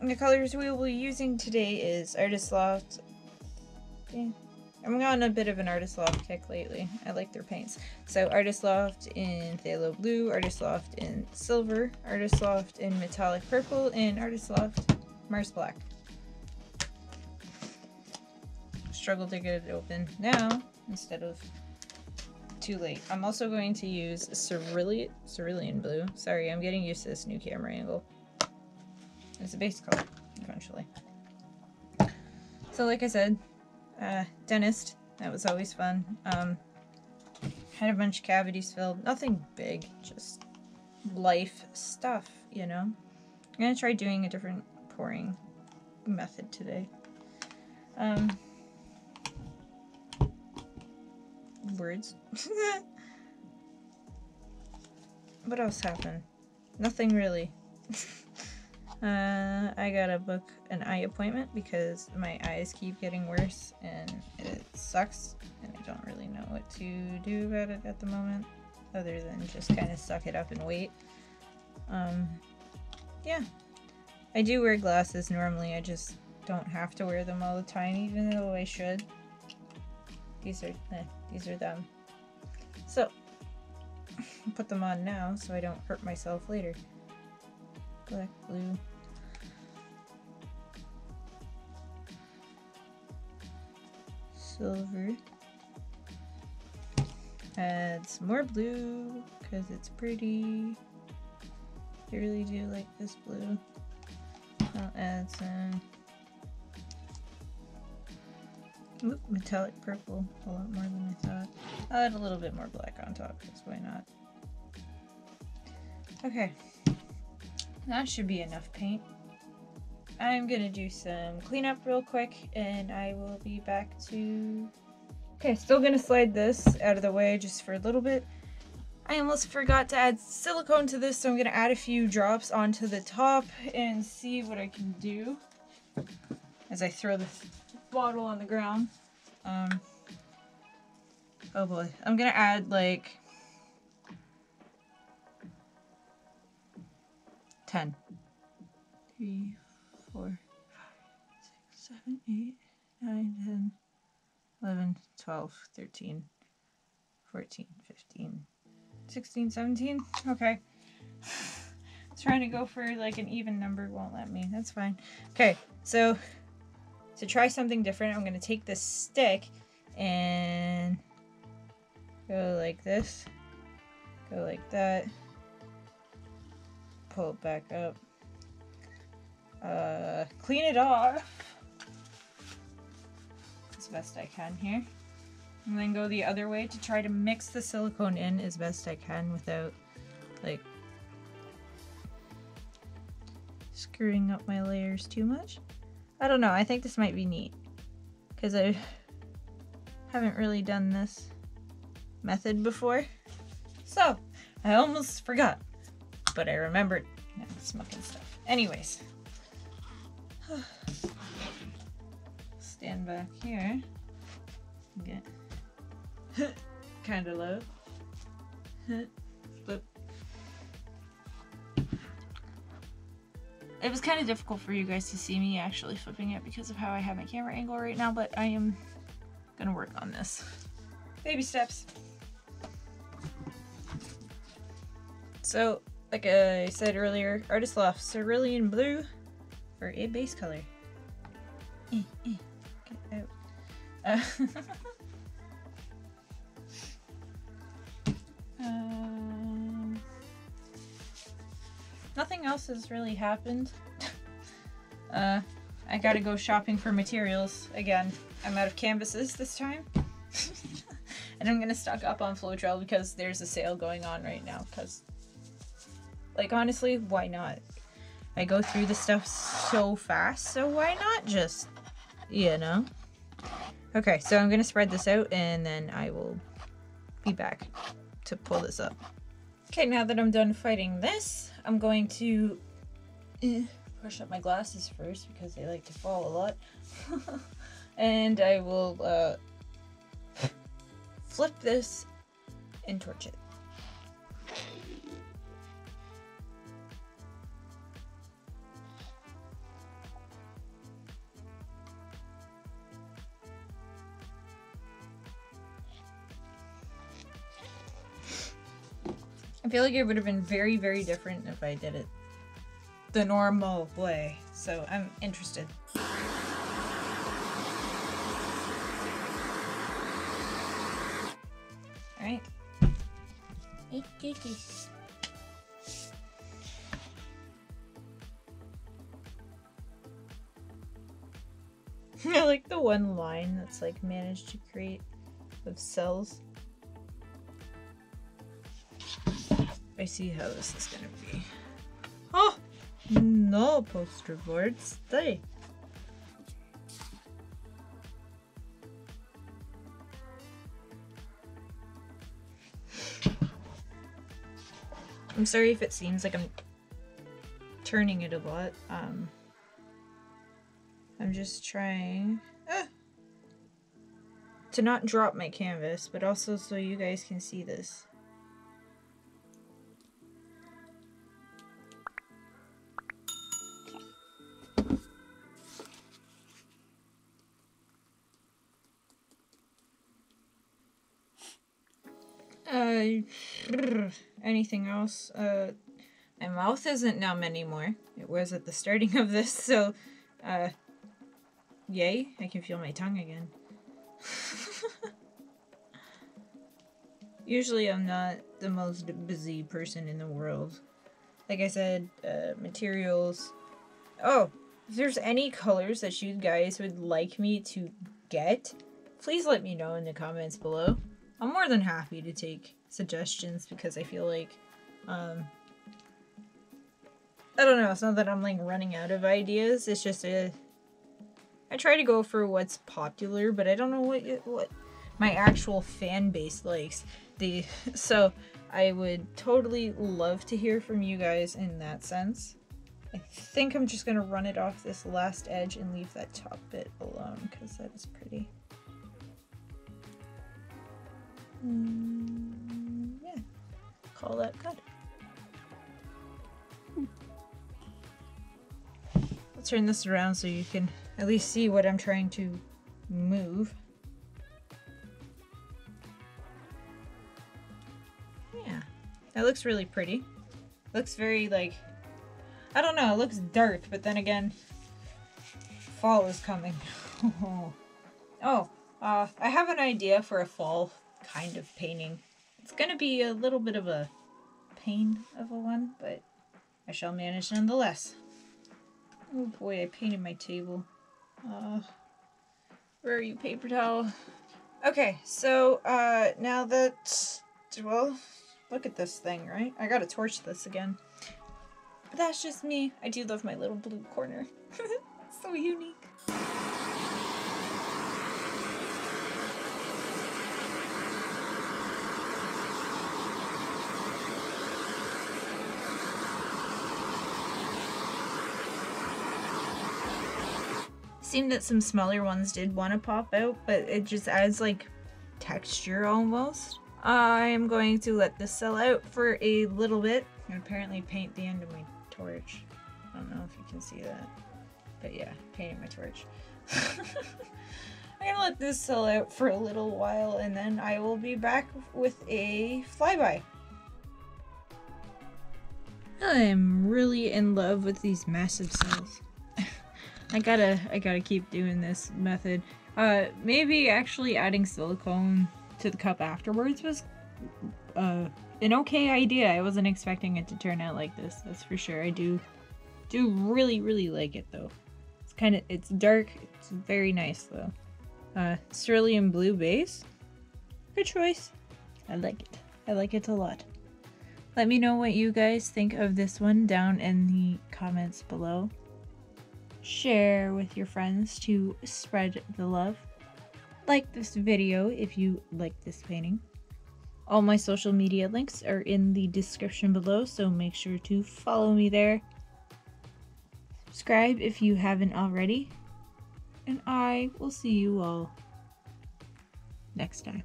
the colors we will be using today is Artist Loft. Yeah. I'm on a bit of an Artist Loft kick lately. I like their paints. So Artist Loft in Phthalo Blue, Artist Loft in Silver, Artist Loft in Metallic Purple, and Artist Loft Mars Black. Struggle to get it open now instead of too late. I'm also going to use Cerulean Blue. Sorry, I'm getting used to this new camera angle. It's a base color, eventually. So like I said, dentist, that was always fun. Had a bunch of cavities filled, nothing big, just life stuff, you know. I'm gonna try doing a different pouring method today. Words. What else happened? Nothing really. I gotta book an eye appointment because my eyes keep getting worse and it sucks and I don't really know what to do about it at the moment other than just kind of suck it up and wait. Yeah. I do wear glasses normally, I just don't have to wear them all the time even though I should. These are them. So, I'll put them on now so I don't hurt myself later. Black, blue. Silver. Add some more blue because it's pretty. I really do like this blue. I'll add some metallic purple, a lot more than I thought. I'll add a little bit more black on top because why not? Okay, that should be enough paint. I'm gonna do some cleanup real quick and I will be back to... Okay, still gonna slide this out of the way just for a little bit. I almost forgot to add silicone to this, so I'm gonna add a few drops onto the top and see what I can do as I throw this bottle on the ground. Oh boy, I'm gonna add like 10. 3, 4, 5, 6, 7, 8, 9, 10, 11, 12, 13, 14, 15, 16, 17. Okay. Trying to go for like an even number won't let me. That's fine. Okay, so to try something different, I'm going to take this stick and go like this, go like that, pull it back up, clean it off as best I can here, and then go the other way to try to mix the silicone in as best I can without like screwing up my layers too much. I don't know, I think this might be neat because I haven't really done this method before. So, I almost forgot, but I remembered. Now I'm smoking stuff. Anyways, stand back here. Get kind of low. Flip. It was kind of difficult for you guys to see me actually flipping it because of how I have my camera angle right now, but I am gonna work on this. Baby steps. So, like I said earlier, Artist Loft Cerulean Blue for a base color. Get out. Nothing else has really happened. I gotta go shopping for materials again. I'm out of canvases this time. And I'm gonna stock up on Floetrol because there's a sale going on right now. Because, like, honestly, why not? I go through the stuff so fast, so why not just, you know? Okay, so I'm gonna spread this out and then I will be back to pull this up. Okay, now that I'm done fighting this, I'm going to brush up my glasses first because they like to fall a lot. And I will flip this and torch it. feel like it would have been very, very different if I did it the normal way. So I'm interested. Alright. I like the one line that's like managed to create of cells. I see how this is gonna be. Oh! No poster board, stay! I'm sorry if it seems like I'm turning it a lot. I'm just trying to not drop my canvas, but also so you guys can see this. Anything else? My mouth isn't numb anymore. It was at the starting of this, so, yay, I can feel my tongue again. Usually I'm not the most busy person in the world. Like I said, materials. Oh, if there's any colors that you guys would like me to get, please let me know in the comments below. I'm more than happy to take suggestions because I feel like, I don't know, it's not that I'm like running out of ideas, it's just I try to go for what's popular, but I don't know what my actual fan base likes. So I would totally love to hear from you guys in that sense. I think I'm just gonna run it off this last edge and leave that top bit alone because that is pretty. Yeah, call that good. I'll turn this around so you can at least see what I'm trying to move. Yeah, that looks really pretty. Looks very like, I don't know, it looks dark, but then again, fall is coming. I have an idea for a fall kind of painting. It's gonna be a little bit of a pain of a one, but I shall manage nonetheless. Oh boy, I painted my table. Where are you, paper towel? Okay, so now that, well, look at this thing, right? I gotta torch this again. But that's just me. I do love my little blue corner. So unique. Seemed that some smaller ones did want to pop out, but it just adds like texture almost. I am going to let this sell out for a little bit and apparently paint the end of my torch. I don't know if you can see that, but yeah, painting my torch. I'm gonna let this sell out for a little while and then I will be back with a flyby. I'm really in love with these massive cells. I gotta keep doing this method. Maybe actually adding silicone to the cup afterwards was an okay idea. I wasn't expecting it to turn out like this, that's for sure. I do really like it though. It's dark, it's very nice though. Cerulean blue base. Good choice. I like it. I like it a lot. Let me know what you guys think of this one down in the comments below. Share with your friends to spread the love. Like this video if you like this painting. All my social media links are in the description below, so make sure to follow me there. Subscribe if you haven't already. And I will see you all next time.